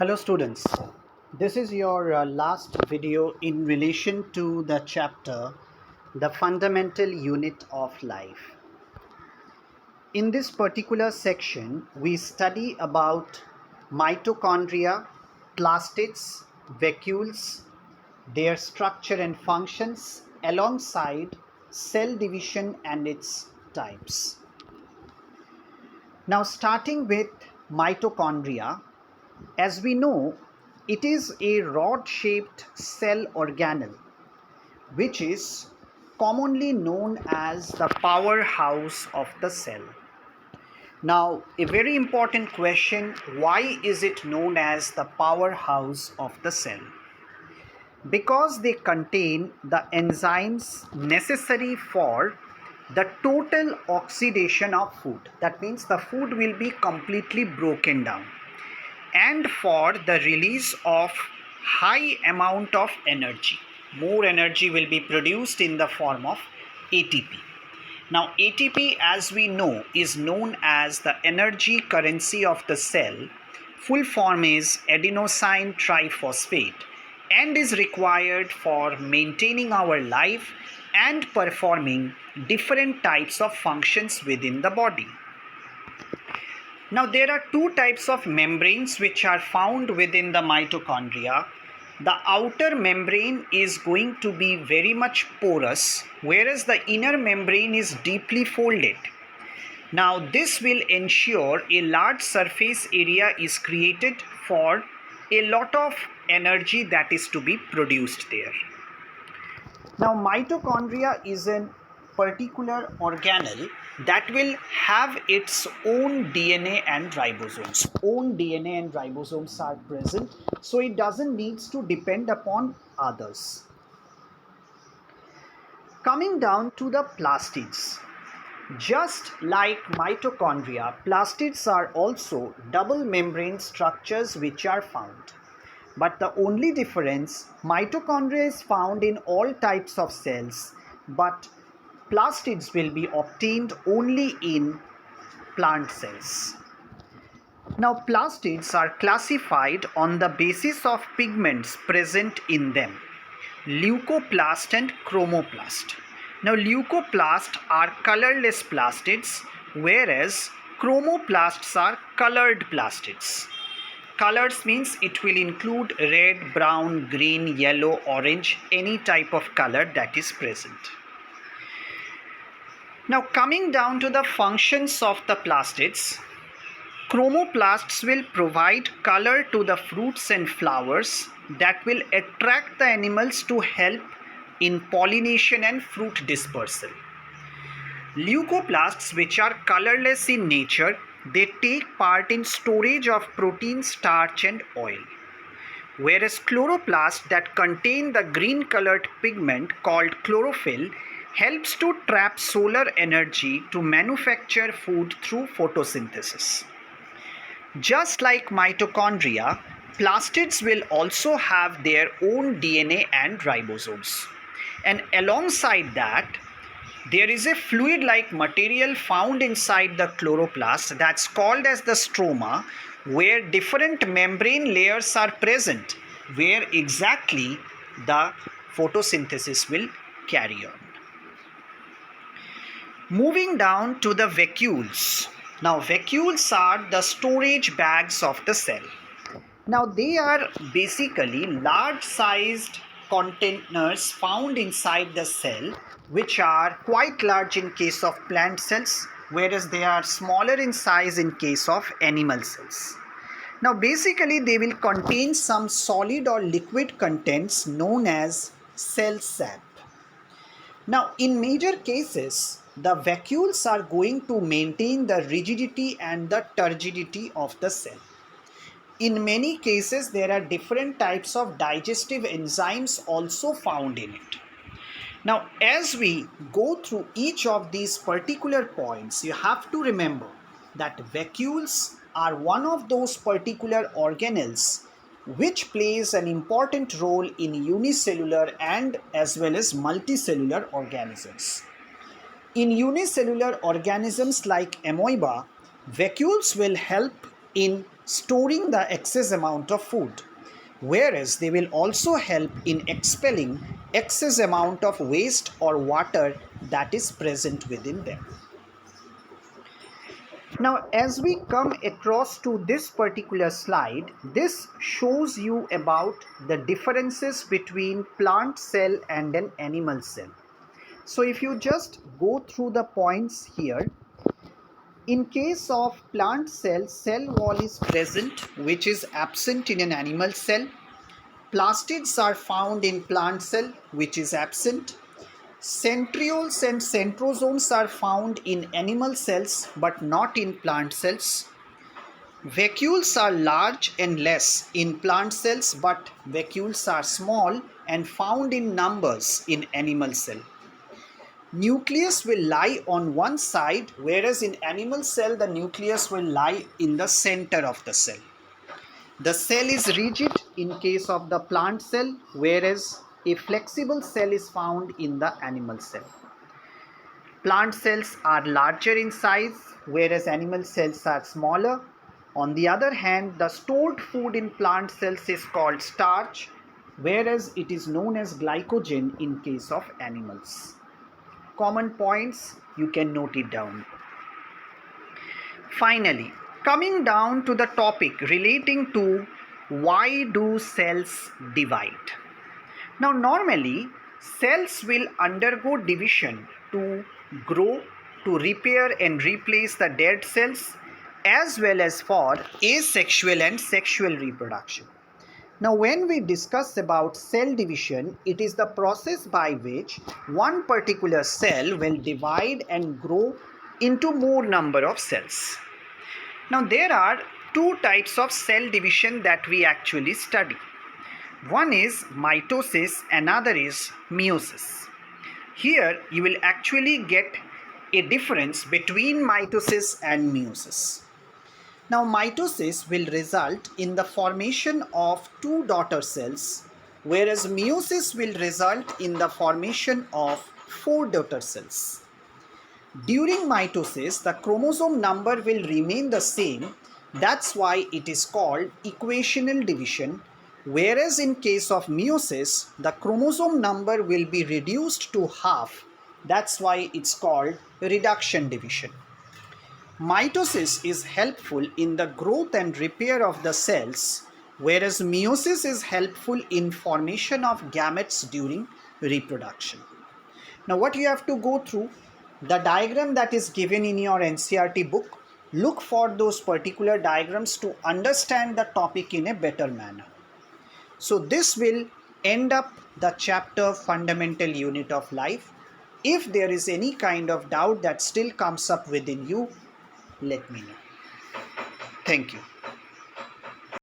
Hello students, this is your last video in relation to the chapter The Fundamental Unit of Life. In this particular section, we study about mitochondria, plastids, vacuoles, their structure and functions alongside cell division and its types. Now starting with mitochondria, as we know, it is a rod-shaped cell organelle which is commonly known as the powerhouse of the cell. Now, a very important question, why is it known as the powerhouse of the cell? Because they contain the enzymes necessary for the total oxidation of food. That means the food will be completely broken down, and for the release of high amount of energy. More energy will be produced in the form of ATP. Now ATP, as we know, is known as the energy currency of the cell. Full form is adenosine triphosphate and is required for maintaining our life and performing different types of functions within the body. Now there are two types of membranes which are found within the mitochondria. The outer membrane is going to be very much porous, whereas the inner membrane is deeply folded. Now this will ensure a large surface area is created for a lot of energy that is to be produced there. Now mitochondria is a particular organelle that will have its own DNA and ribosomes. Own DNA and ribosomes are present, so it doesn't need to depend upon others. Coming down to the plastids. Just like mitochondria, plastids are also double membrane structures which are found. But the only difference, mitochondria is found in all types of cells, but plastids will be obtained only in plant cells. Now plastids are classified on the basis of pigments present in them: leucoplast and chromoplast. Now leucoplasts are colorless plastids, whereas chromoplasts are colored plastids. Colors means it will include red, brown, green, yellow, orange, any type of color that is present. Now coming down to the functions of the plastids, chromoplasts will provide color to the fruits and flowers that will attract the animals to help in pollination and fruit dispersal. Leucoplasts, which are colorless in nature, they take part in storage of protein, starch and oil. Whereas chloroplasts that contain the green colored pigment called chlorophyll helps to trap solar energy to manufacture food through photosynthesis. Just like mitochondria, plastids will also have their own DNA and ribosomes. And alongside that, there is a fluid-like material found inside the chloroplast that's called as the stroma, where different membrane layers are present, where exactly the photosynthesis will carry on. Moving down to the vacuoles. Now vacuoles are the storage bags of the cell. Now they are basically large-sized containers found inside the cell, which are quite large in case of plant cells, whereas they are smaller in size in case of animal cells. Now basically they will contain some solid or liquid contents known as cell sap. Now in major cases, the vacuoles are going to maintain the rigidity and the turgidity of the cell. In many cases, there are different types of digestive enzymes also found in it. Now, as we go through each of these particular points, you have to remember that vacuoles are one of those particular organelles which plays an important role in unicellular and as well as multicellular organisms. In unicellular organisms like amoeba, vacuoles will help in storing the excess amount of food, whereas they will also help in expelling excess amount of waste or water that is present within them. Now, as we come across to this particular slide, this shows you about the differences between plant cell and an animal cell. So if you just go through the points here, in case of plant cell, cell wall is present which is absent in an animal cell. Plastids are found in plant cell which is absent. Centrioles and centrosomes are found in animal cells but not in plant cells. Vacuoles are large and less in plant cells, but vacuoles are small and found in numbers in animal cell. Nucleus will lie on one side, whereas in animal cell the nucleus will lie in the center of the cell. The cell is rigid in case of the plant cell, whereas a flexible cell is found in the animal cell. Plant cells are larger in size, whereas animal cells are smaller. On the other hand, the stored food in plant cells is called starch, whereas it is known as glycogen in case of animals. Common points, you can note it down. Finally, coming down to the topic relating to why do cells divide. Now normally cells will undergo division to grow, to repair and replace the dead cells, as well as for asexual and sexual reproduction. Now when we discuss about cell division, it is the process by which one particular cell will divide and grow into more number of cells. Now there are two types of cell division that we actually study. One is mitosis, another is meiosis. Here you will actually get a difference between mitosis and meiosis. Now mitosis will result in the formation of two daughter cells, whereas meiosis will result in the formation of four daughter cells. During mitosis, the chromosome number will remain the same. That's why it is called equational division, whereas in case of meiosis, the chromosome number will be reduced to half. That's why it's called reduction division. Mitosis is helpful in the growth and repair of the cells, whereas meiosis is helpful in formation of gametes during reproduction. Now what you have to go through, the diagram that is given in your NCERT book, look for those particular diagrams to understand the topic in a better manner. So this will end up the chapter Fundamental Unit of Life. If there is any kind of doubt that still comes up within you, let me know. Thank you.